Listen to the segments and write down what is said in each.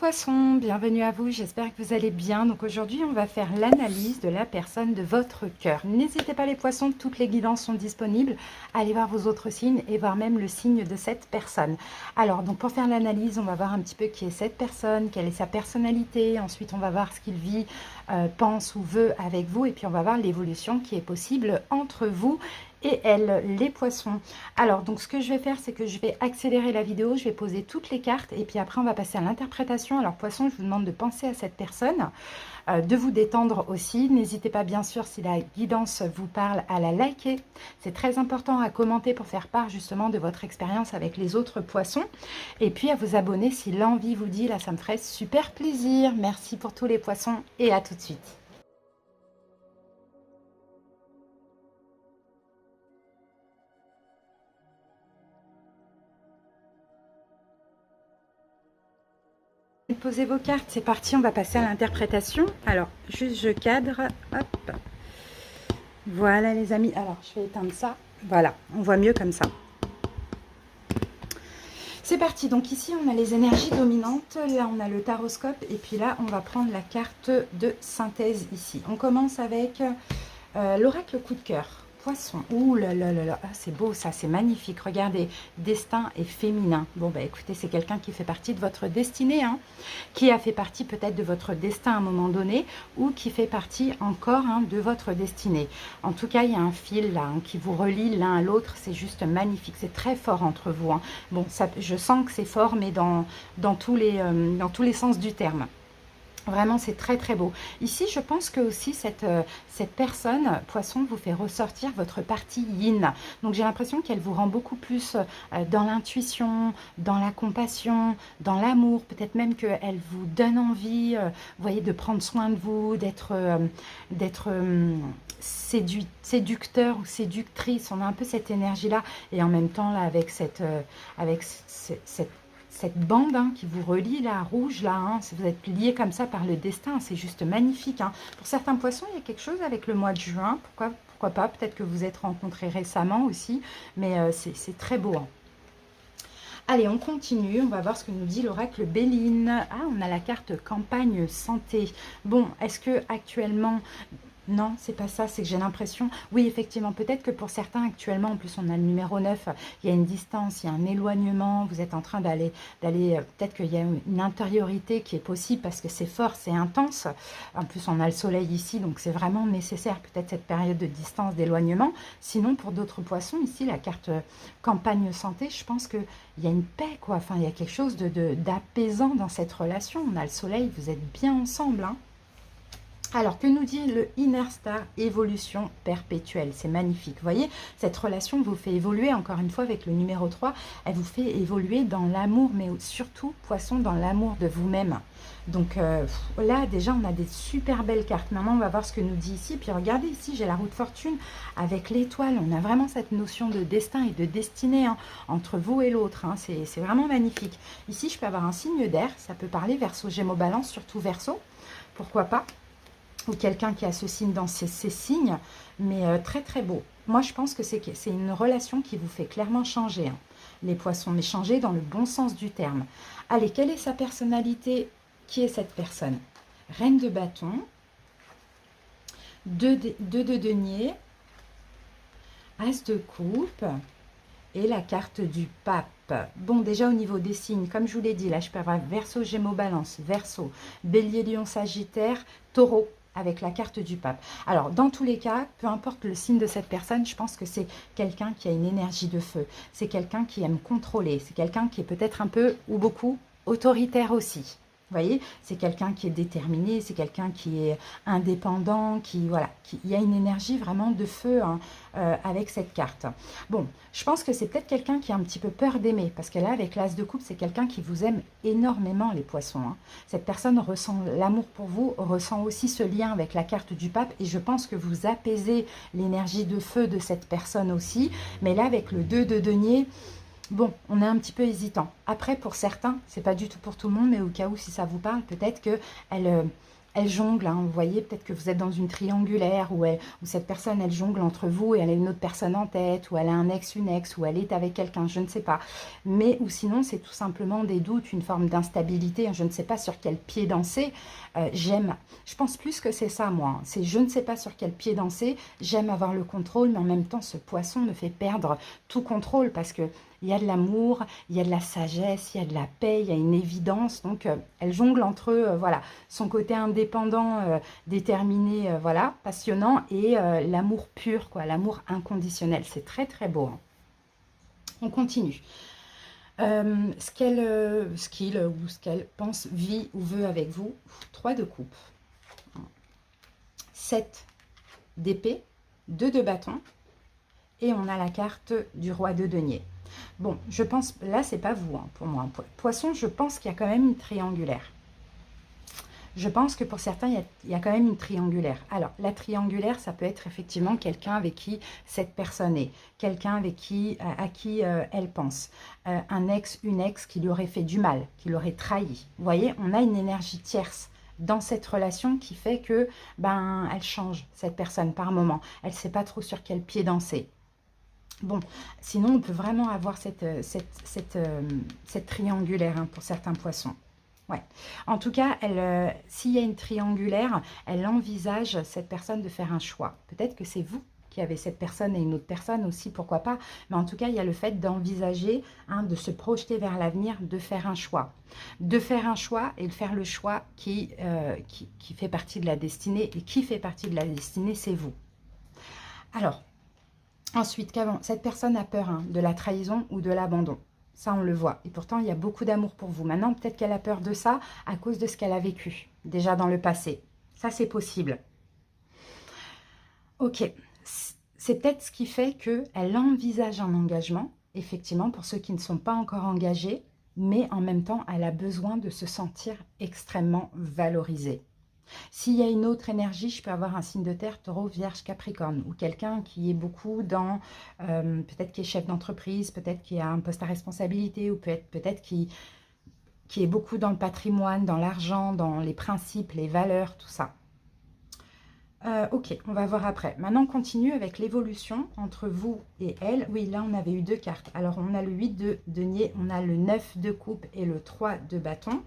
Poissons, bienvenue à vous, j'espère que vous allez bien. Donc aujourd'hui on va faire l'analyse de la personne de votre cœur. N'hésitez pas les poissons, toutes les guidances sont disponibles. Allez voir vos autres signes et voir même le signe de cette personne. Alors donc pour faire l'analyse, on va voir un petit peu qui est cette personne, quelle est sa personnalité. Ensuite on va voir ce qu'il vit, pense ou veut avec vous. Et puis on va voir l'évolution qui est possible entre vous et elle, les poissons. Alors donc ce que je vais faire, c'est que je vais accélérer la vidéo, je vais poser toutes les cartes et puis après on va passer à l'interprétation. Alors poissons, je vous demande de penser à cette personne, de vous détendre aussi. N'hésitez pas bien sûr, si la guidance vous parle, à la liker. C'est très important, à commenter pour faire part justement de votre expérience avec les autres poissons. Et puis à vous abonner si l'envie vous dit, là ça me ferait super plaisir. Merci pour tous les poissons et à tout de suite. Posez vos cartes, c'est parti, on va passer à l'interprétation. Alors, juste je cadre, hop. Voilà les amis, alors je vais éteindre ça. Voilà, on voit mieux comme ça. C'est parti, donc ici on a les énergies dominantes, là on a le taroscope et puis là on va prendre la carte de synthèse ici. On commence avec l'oracle coup de cœur. Poisson, ouh là là là là, ah, c'est beau ça, c'est magnifique, regardez, destin et féminin. Bon bah écoutez, c'est quelqu'un qui fait partie de votre destinée, hein, qui a fait partie peut-être de votre destin à un moment donné, ou qui fait partie encore de votre destinée. En tout cas, il y a un fil là qui vous relie l'un à l'autre, c'est juste magnifique, c'est très fort entre vous. Bon, ça, je sens que c'est fort, mais dans tous les sens du terme. Vraiment, c'est très très beau. Ici, je pense que aussi cette personne, poisson, vous fait ressortir votre partie yin. Donc, j'ai l'impression qu'elle vous rend beaucoup plus dans l'intuition, dans la compassion, dans l'amour. Peut-être même qu'elle vous donne envie, vous voyez, de prendre soin de vous, d'être séducteur ou séductrice. On a un peu cette énergie-là. Et en même temps, là, avec cette bande qui vous relie là, rouge là, si vous êtes liés comme ça par le destin, c'est juste magnifique. Pour certains poissons, il y a quelque chose avec le mois de juin, pourquoi pas, peut-être que vous êtes rencontrés récemment aussi, mais c'est très beau. Allez, on continue, on va voir ce que nous dit l'oracle Béline. Ah, on a la carte campagne santé. Bon, est-ce que actuellement... Non, c'est pas ça, c'est que j'ai l'impression, oui effectivement, peut-être que pour certains actuellement, en plus on a le numéro 9, il y a une distance, il y a un éloignement, vous êtes en train d'aller peut-être qu'il y a une intériorité qui est possible parce que c'est fort, c'est intense, en plus on a le soleil ici, donc c'est vraiment nécessaire peut-être cette période de distance, d'éloignement. Sinon pour d'autres poissons, ici la carte campagne santé, je pense qu'il y a une paix quoi, enfin il y a quelque chose d'apaisant dans cette relation, on a le soleil, vous êtes bien ensemble, hein. Alors, que nous dit le Inner Star? Évolution perpétuelle. C'est magnifique. Vous voyez, cette relation vous fait évoluer, encore une fois, avec le numéro 3. Elle vous fait évoluer dans l'amour, mais surtout, poisson, dans l'amour de vous-même. Donc là, déjà, on a des super belles cartes. Maintenant, on va voir ce que nous dit ici. Puis regardez ici, j'ai la roue de fortune avec l'étoile. On a vraiment cette notion de destin et de destinée entre vous et l'autre. C'est vraiment magnifique. Ici, je peux avoir un signe d'air. Ça peut parler Verseau, Gémeaux, Balance, surtout Verseau. Pourquoi pas? Ou quelqu'un qui a ce signe dans ces signes, mais très très beau. Moi je pense que c'est une relation qui vous fait clairement changer, les poissons, mais changer dans le bon sens du terme. Allez, quelle est sa personnalité? Qui est cette personne? Reine de bâton, 2 de denier, as de coupe et la carte du pape. Bon, déjà au niveau des signes, comme je vous l'ai dit, là je peux avoir Verseau, Gémeaux, Balance, Verseau, Bélier, Lion, Sagittaire, Taureau, avec la carte du pape. Alors, dans tous les cas, peu importe le signe de cette personne, je pense que c'est quelqu'un qui a une énergie de feu. C'est quelqu'un qui aime contrôler. C'est quelqu'un qui est peut-être un peu, ou beaucoup, autoritaire aussi. Vous voyez, c'est quelqu'un qui est déterminé, c'est quelqu'un qui est indépendant, voilà, il y a une énergie vraiment de feu avec cette carte. Bon, je pense que c'est peut-être quelqu'un qui a un petit peu peur d'aimer, parce que là, avec l'as de coupe, c'est quelqu'un qui vous aime énormément, les poissons. Cette personne ressent l'amour pour vous, ressent aussi ce lien avec la carte du pape, et je pense que vous apaisez l'énergie de feu de cette personne aussi. Mais là, avec le 2 de denier... Bon, on est un petit peu hésitant. Après, pour certains, c'est pas du tout pour tout le monde, mais au cas où, si ça vous parle, peut-être qu'elle elle jongle, hein, vous voyez, peut-être que vous êtes dans une triangulaire où cette personne, elle jongle entre vous et elle a une autre personne en tête, ou elle a un ex, une ex, ou elle est avec quelqu'un, je ne sais pas. Mais, ou sinon, c'est tout simplement des doutes, une forme d'instabilité, je ne sais pas sur quel pied danser. Je pense plus que c'est ça, moi. C'est je ne sais pas sur quel pied danser, j'aime avoir le contrôle, mais en même temps, ce poisson me fait perdre tout contrôle parce que il y a de l'amour, il y a de la sagesse, il y a de la paix, il y a une évidence. Donc, elle jongle entre eux, voilà, son côté indépendant, déterminé, voilà, passionnant, et l'amour pur, quoi, l'amour inconditionnel. C'est très, très beau. Hein. On continue. Ce qu'il ou ce qu'elle pense, vit ou veut avec vous. 3 de coupe. 7 d'épée, 2 de bâton. Et on a la carte du roi de denier. Bon, je pense, là, c'est pas vous, hein, pour moi. Poisson, je pense qu'il y a quand même une triangulaire. Je pense que pour certains, il y a quand même une triangulaire. Alors, la triangulaire, ça peut être effectivement quelqu'un avec qui cette personne est, quelqu'un avec à qui elle pense, un ex, une ex qui lui aurait fait du mal, qui l'aurait trahi. Vous voyez, on a une énergie tierce dans cette relation qui fait que, ben, elle change, cette personne, par moment. Elle ne sait pas trop sur quel pied danser. Bon, sinon, on peut vraiment avoir cette triangulaire, hein, pour certains poissons. Ouais. En tout cas, s'il y a une triangulaire, elle envisage, cette personne, de faire un choix. Peut-être que c'est vous qui avez cette personne et une autre personne aussi, pourquoi pas. Mais en tout cas, il y a le fait d'envisager, hein, de se projeter vers l'avenir, de faire un choix. De faire un choix et de faire le choix qui fait partie de la destinée. Et qui fait partie de la destinée, c'est vous. Alors, ensuite, cette personne a peur, hein, de la trahison ou de l'abandon. Ça, on le voit. Et pourtant, il y a beaucoup d'amour pour vous. Maintenant, peut-être qu'elle a peur de ça à cause de ce qu'elle a vécu, déjà dans le passé. Ça, c'est possible. Ok. C'est peut-être ce qui fait qu'elle envisage un engagement, effectivement, pour ceux qui ne sont pas encore engagés, mais en même temps, elle a besoin de se sentir extrêmement valorisée. S'il y a une autre énergie, je peux avoir un signe de terre, taureau, vierge, capricorne, ou quelqu'un qui est beaucoup dans, peut-être qui est chef d'entreprise, peut-être qui a un poste à responsabilité, ou peut-être qui est beaucoup dans le patrimoine, dans l'argent, dans les principes, les valeurs, tout ça. Ok, on va voir après. Maintenant, on continue avec l'évolution entre vous et elle. Oui, là, on avait eu 2 cartes. Alors, on a le 8 de denier, on a le 9 de coupe et le 3 de bâton.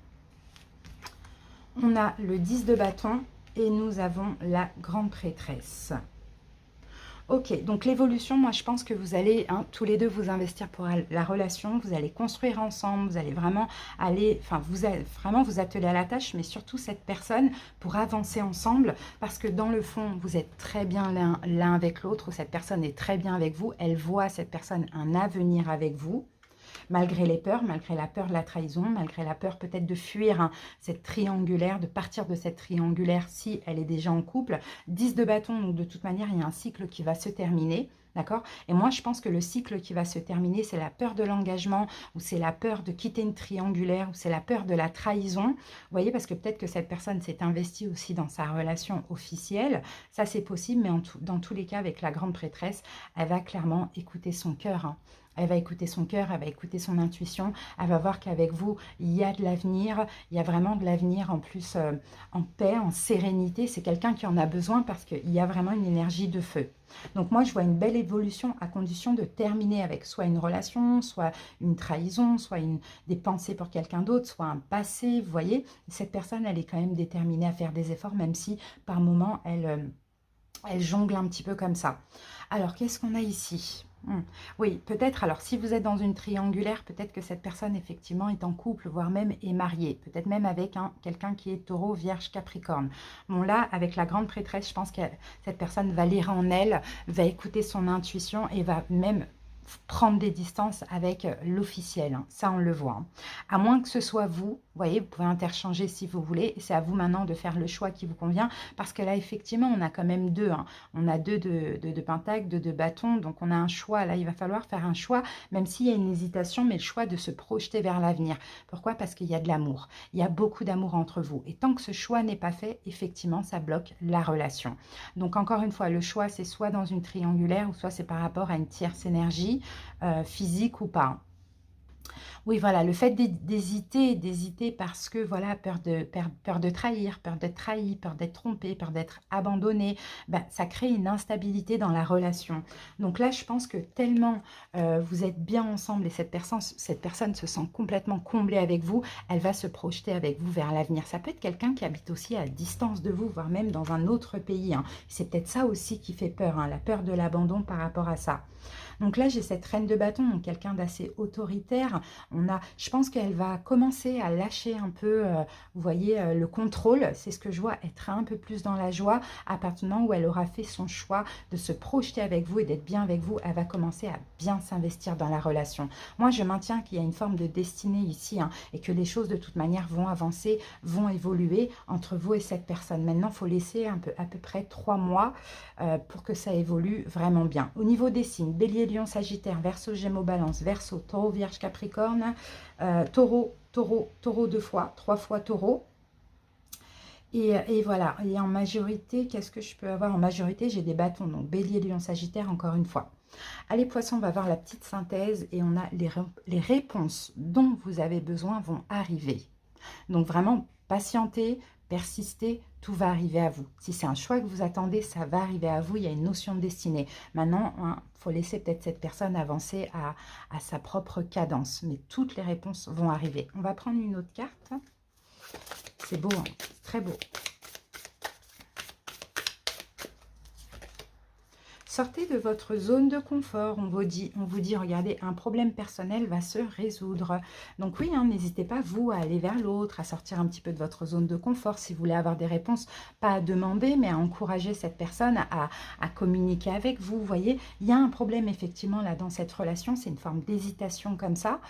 On a le 10 de bâton et nous avons la grande prêtresse. Ok, donc l'évolution, moi je pense que vous allez, hein, tous les deux vous investir pour la relation, vous allez construire ensemble, vous allez vraiment aller, enfin vous allez vraiment vous atteler à la tâche, mais surtout cette personne pour avancer ensemble, parce que dans le fond, vous êtes très bien l'un avec l'autre, cette personne est très bien avec vous, elle voit cette personne un avenir avec vous. Malgré les peurs, malgré la peur de la trahison, malgré la peur peut-être de fuir, hein, cette triangulaire, de partir de cette triangulaire si elle est déjà en couple. 10 de bâton, donc de toute manière, il y a un cycle qui va se terminer. D'accord? Et moi, je pense que le cycle qui va se terminer, c'est la peur de l'engagement, ou c'est la peur de quitter une triangulaire, ou c'est la peur de la trahison. Vous voyez, parce que peut-être que cette personne s'est investie aussi dans sa relation officielle. Ça, c'est possible, mais dans tous les cas, avec la grande prêtresse, elle va clairement écouter son cœur, hein. Elle va écouter son cœur, elle va écouter son intuition, elle va voir qu'avec vous, il y a de l'avenir, il y a vraiment de l'avenir en plus en paix, en sérénité. C'est quelqu'un qui en a besoin parce qu'il y a vraiment une énergie de feu. Donc moi, je vois une belle évolution à condition de terminer avec soit une relation, soit une trahison, soit des pensées pour quelqu'un d'autre, soit un passé, vous voyez. Cette personne, elle est quand même déterminée à faire des efforts, même si par moments, elle jongle un petit peu comme ça. Alors, qu'est-ce qu'on a ici ? Oui, peut-être, alors si vous êtes dans une triangulaire, peut-être que cette personne effectivement est en couple, voire même est mariée, peut-être même avec quelqu'un qui est taureau, vierge, capricorne. Bon là, avec la grande prêtresse, je pense que cette personne va lire en elle, va écouter son intuition et va même prendre des distances avec l'officiel, hein. Ça on le voit, hein. À moins que ce soit vous, voyez, vous pouvez interchanger si vous voulez, et c'est à vous maintenant de faire le choix qui vous convient, parce que là effectivement on a quand même 2, hein. On a 2 de pentacle, 2 de bâton, donc on a un choix, là il va falloir faire un choix, même s'il y a une hésitation, mais le choix de se projeter vers l'avenir. Pourquoi? Parce qu'il y a de l'amour, il y a beaucoup d'amour entre vous, et tant que ce choix n'est pas fait, effectivement ça bloque la relation. Donc encore une fois, le choix c'est soit dans une triangulaire, ou soit c'est par rapport à une tierce énergie, physique ou pas. Oui, voilà, le fait d'hésiter parce que, voilà, peur de trahir, peur d'être trahi, peur d'être trompé, peur d'être abandonné, bah, ça crée une instabilité dans la relation. Donc là, je pense que tellement vous êtes bien ensemble et cette personne se sent complètement comblée avec vous, elle va se projeter avec vous vers l'avenir. Ça peut être quelqu'un qui habite aussi à distance de vous, voire même dans un autre pays, hein. C'est peut-être ça aussi qui fait peur, hein, la peur de l'abandon par rapport à ça. Donc là, j'ai cette reine de bâton, donc quelqu'un d'assez autoritaire. Je pense qu'elle va commencer à lâcher un peu, vous voyez, le contrôle. C'est ce que je vois, être un peu plus dans la joie. À partir du moment où elle aura fait son choix de se projeter avec vous et d'être bien avec vous, elle va commencer à bien s'investir dans la relation. Moi, je maintiens qu'il y a une forme de destinée ici, hein, et que les choses, de toute manière, vont avancer, vont évoluer entre vous et cette personne. Maintenant, il faut laisser à peu près 3 mois pour que ça évolue vraiment bien. Au niveau des signes, Bélier, Lion, Sagittaire, Verseau, Gémeaux, Balance, Verseau, Taureau, Vierge, Capricorne, Taureau 2 fois, 3 fois Taureau. Et voilà, et en majorité, qu'est-ce que je peux avoir? En majorité, j'ai des bâtons, donc Bélier, Lion, Sagittaire, encore une fois. Allez, Poisson, on va voir la petite synthèse et on a les réponses dont vous avez besoin vont arriver. Donc vraiment, patientez, persistez, tout va arriver à vous. Si c'est un choix que vous attendez, ça va arriver à vous. Il y a une notion de destinée. Maintenant, il faut laisser peut-être cette personne avancer à sa propre cadence. Mais toutes les réponses vont arriver. On va prendre une autre carte. C'est beau, hein, c'est très beau. Sortez de votre zone de confort, on vous dit, regardez, un problème personnel va se résoudre. Donc oui, hein, n'hésitez pas, vous, à aller vers l'autre, à sortir un petit peu de votre zone de confort si vous voulez avoir des réponses, pas à demander, mais à encourager cette personne à communiquer avec vous. Vous voyez, il y a un problème effectivement là dans cette relation, c'est une forme d'hésitation comme ça,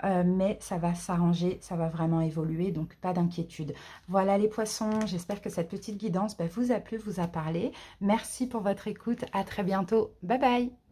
mais ça va s'arranger, ça va vraiment évoluer, donc pas d'inquiétude. Voilà les poissons, j'espère que cette petite guidance vous a plu, vous a parlé. Merci pour votre écoute, à très bientôt. Bye bye.